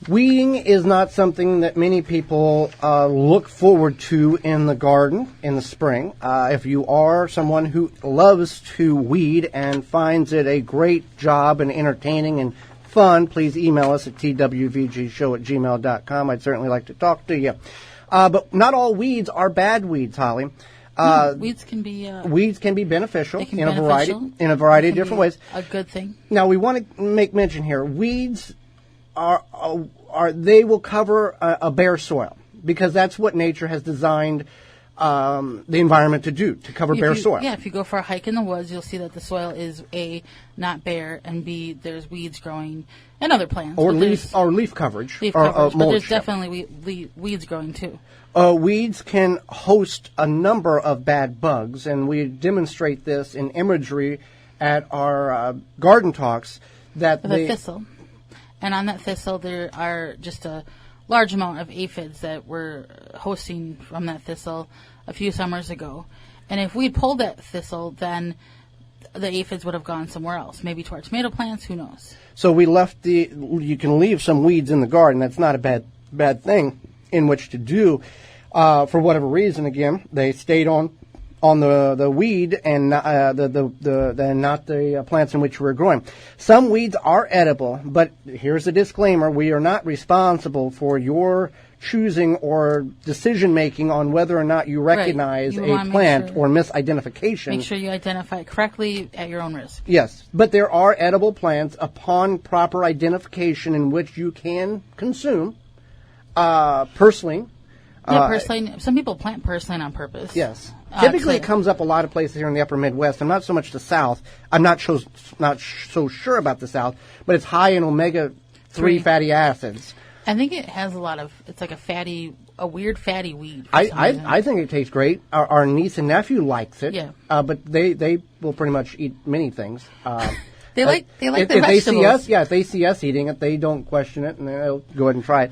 Weeding is not something that many people look forward to in the garden in the spring. If you are someone who loves to weed and finds it a great job and entertaining and fun, please email us at twvgshow@gmail.com. I'd certainly like to talk to you. But not all weeds are bad weeds, Holly. Weeds can be beneficial they can in beneficial. a variety of different ways. A good thing. Now we want to make mention here: weeds they will cover a bare soil because that's what nature has designed the environment to do, to cover bare soil. Yeah, if you go for a hike in the woods, you'll see that the soil is A, not bare, and B, there's weeds growing and other plants. Or leaf coverage. But there's definitely weeds growing too. Weeds can host a number of bad bugs, and we demonstrate this in imagery at our garden talks. With a thistle. And on that thistle, there are just a large amount of aphids that were hosting from that thistle a few summers ago. And if we'd pulled that thistle, then the aphids would have gone somewhere else, maybe to our tomato plants, who knows. So you can leave some weeds in the garden. That's not a bad thing in which to do. For whatever reason, again, they stayed on the weed and not the plants in which we're growing. Some weeds are edible, but here's a disclaimer: we are not responsible for your choosing or decision making on whether or not you recognize a plant or misidentification. Make sure you identify it correctly at your own risk. Yes, but there are edible plants upon proper identification in which you can consume. Purslane. Purslane. Some people plant purslane on purpose. Yes. Typically, it comes up a lot of places here in the upper Midwest. I'm not so much the South. I'm not so sure about the South, but it's high in omega-3 fatty acids. I think it has it's like a weird fatty weed. I think it tastes great. Our niece and nephew likes it. Yeah. But they will pretty much eat many things. They like the vegetables. If they see us eating it, they don't question it, and they'll go ahead and try it.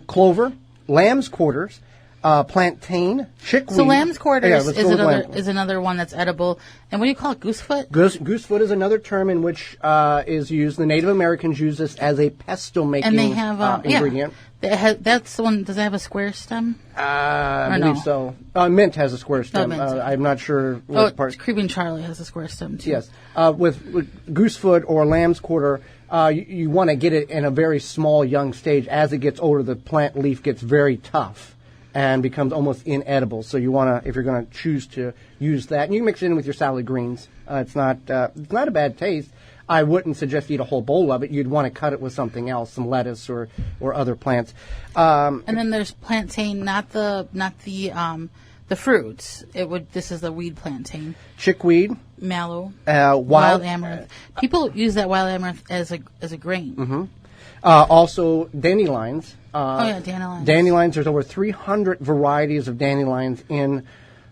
Clover, lamb's quarters, plantain, chickweed. So lamb's quarters is another one that's edible. And what do you call it, goosefoot? Goosefoot is another term in which is used. The Native Americans use this as a pesto-making ingredient. That's the one. Does it have a square stem? I believe so. Mint has a square stem. I'm not sure what part. Creeping Charlie has a square stem too. Yes. With goosefoot or lamb's quarter, you want to get it in a very small young stage. As it gets older, the plant leaf gets very tough and becomes almost inedible. So you want to, if you're going to choose to use that, and you can mix it in with your salad greens. It's not a bad taste. I wouldn't suggest you eat a whole bowl of it. You'd want to cut it with something else, some lettuce or other plants. And then there's plantain, not the fruits. This is the weed plantain. Chickweed, mallow, wild amaranth. People use that wild amaranth as a grain. Mm-hmm. Also, dandelions. Dandelions. Dandelions. There's over 300 varieties of dandelions in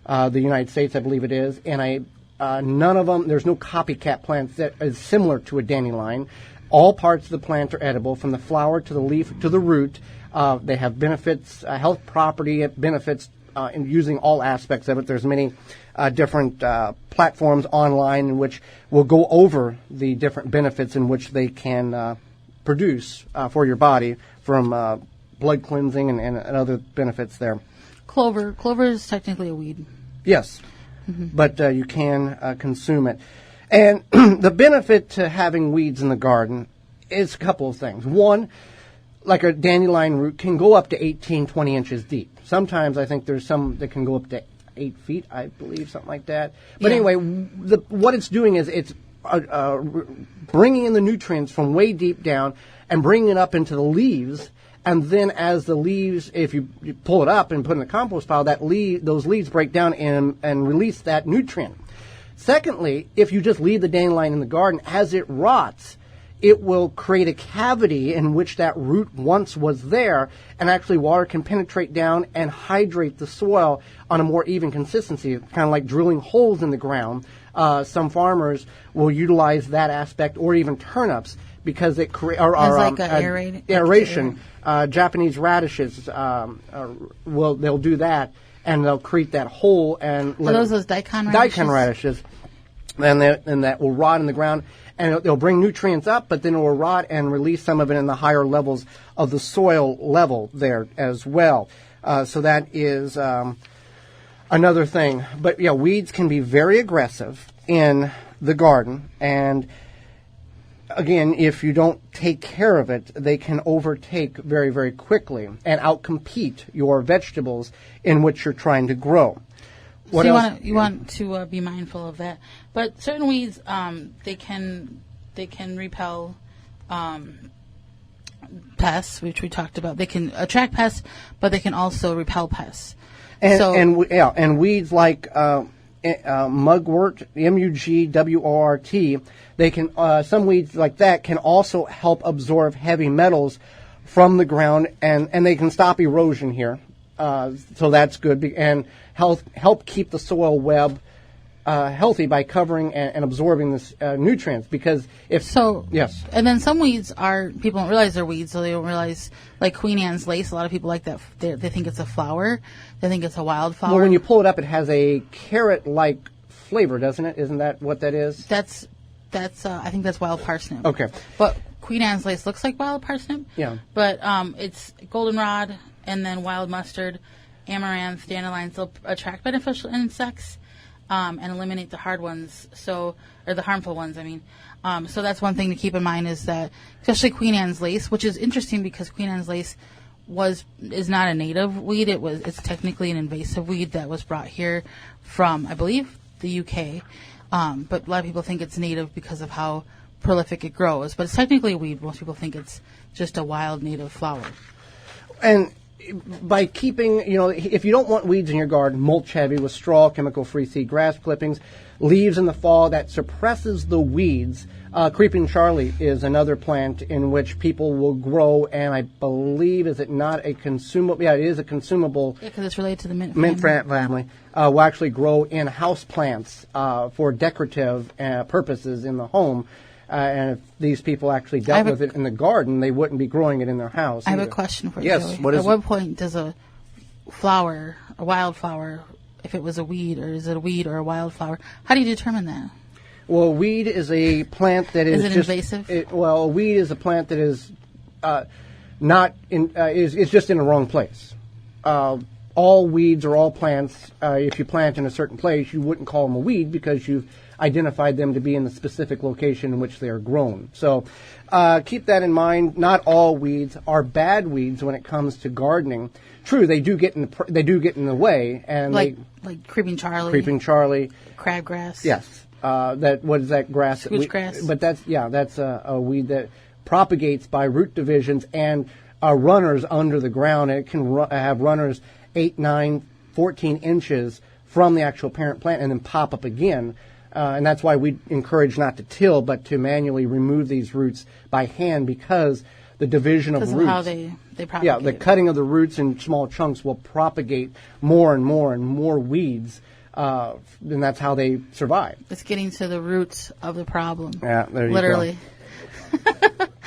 the United States, I believe it is, and none of them. There's no copycat plants that is similar to a dandelion. All parts of the plant are edible, from the flower to the leaf to the root. They have benefits, health property benefits in using all aspects of it. There's many different platforms online in which will go over the different benefits in which they can produce for your body, from blood cleansing and other benefits there. Clover is technically a weed. Yes, but you can consume it. And the benefit to having weeds in the garden is a couple of things. One, like a dandelion root can go up to 18, 20 inches deep. Sometimes I think there's some that can go up to 8 feet, I believe, something like that. But anyway, what it's doing is it's bringing in the nutrients from way deep down and bringing it up into the leaves. And then as the leaves, if you pull it up and put it in the compost pile, those leaves break down and release that nutrient. Secondly, if you just leave the dandelion in the garden, as it rots, it will create a cavity in which that root once was there, and actually water can penetrate down and hydrate the soil on a more even consistency, kind of like drilling holes in the ground. Some farmers will utilize that aspect, or even turnips, because it creates aeration. Japanese radishes they'll do that, and they'll create that hole and those daikon radishes? Daikon radishes, and that will rot in the ground and they'll bring nutrients up, but then it will rot and release some of it in the higher levels of the soil level there as well. So that is another thing. But yeah, weeds can be very aggressive in the garden, and again, if you don't take care of it, they can overtake very, very quickly and outcompete your vegetables in which you're trying to grow. What so else? You want to be mindful of that. But certain weeds, they can repel pests, which we talked about. They can attract pests, but they can also repel pests. And weeds like mugwort, M-U-G-W-O-R-T, they can some weeds like that can also help absorb heavy metals from the ground, and they can stop erosion here. So that's good, and help keep the soil web healthy by covering and absorbing this nutrients. Because yes, and then some weeds people don't realize they're weeds, so they don't realize, like Queen Anne's lace. A lot of people like that. They think it's a flower. They think it's a wildflower. Well, when you pull it up, it has a carrot-like flavor, doesn't it? Isn't that what that is? That's I think that's wild parsnip. Okay, but Queen Anne's lace looks like wild parsnip. Yeah, but it's goldenrod and then wild mustard, amaranth, dandelions. They'll attract beneficial insects. And eliminate the hard ones, or the harmful ones, I mean. So that's one thing to keep in mind, is that, especially Queen Anne's lace, which is interesting because Queen Anne's lace is not a native weed. It's technically an invasive weed that was brought here from, I believe, the UK. But a lot of people think it's native because of how prolific it grows. But it's technically a weed. Most people think it's just a wild native flower. And by keeping, if you don't want weeds in your garden, mulch heavy with straw, chemical-free seed grass clippings, leaves in the fall that suppresses the weeds. Creeping Charlie is another plant in which people will grow, and I believe, is it not a consumable? Yeah, it is a consumable. Yeah, because it's related to the mint family. Will actually grow in house plants for decorative purposes in the home. And if these people actually dealt with it in the garden, they wouldn't be growing it in their house. I have a question for you, yes, Joey. At what point does a wildflower, if it was a weed, or is it a weed or a wildflower, how do you determine that? Well, weed is a plant that is it just invasive? A weed is a plant that is is just in the wrong place. All weeds or all plants, if you plant in a certain place, you wouldn't call them a weed because you've identified them to be in the specific location in which they are grown. So keep that in mind. Not all weeds are bad weeds when it comes to gardening. True, they do get in the way, and like creeping Charlie, crabgrass. Yes, what is that grass? Switch grass. But that's a weed that propagates by root divisions and runners under the ground. And it can have runners 8, 9, 14 inches from the actual parent plant and then pop up again. And that's why we encourage not to till, but to manually remove these roots by hand, because the division of roots. Because of how they propagate. Yeah, the cutting of the roots in small chunks will propagate more and more and more weeds, and that's how they survive. It's getting to the roots of the problem. Yeah, there you literally.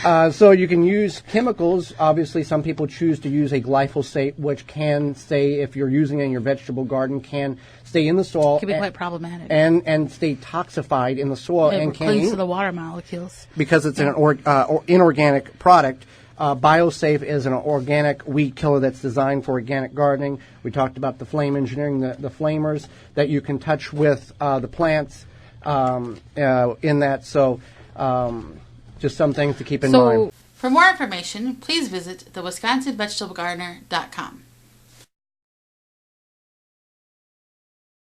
go. So you can use chemicals. Obviously, some people choose to use a glyphosate, which can stay, if you're using it in your vegetable garden, can stay in the soil. It can be quite problematic. And stay toxified in the soil. It clings to the water molecules. Because it's an inorganic product. BioSafe is an organic weed killer that's designed for organic gardening. We talked about the flame engineering, the flamers that you can touch with the plants in that. So just some things to keep in mind. For more information, please visit thewisconsinvegetablegardener.com.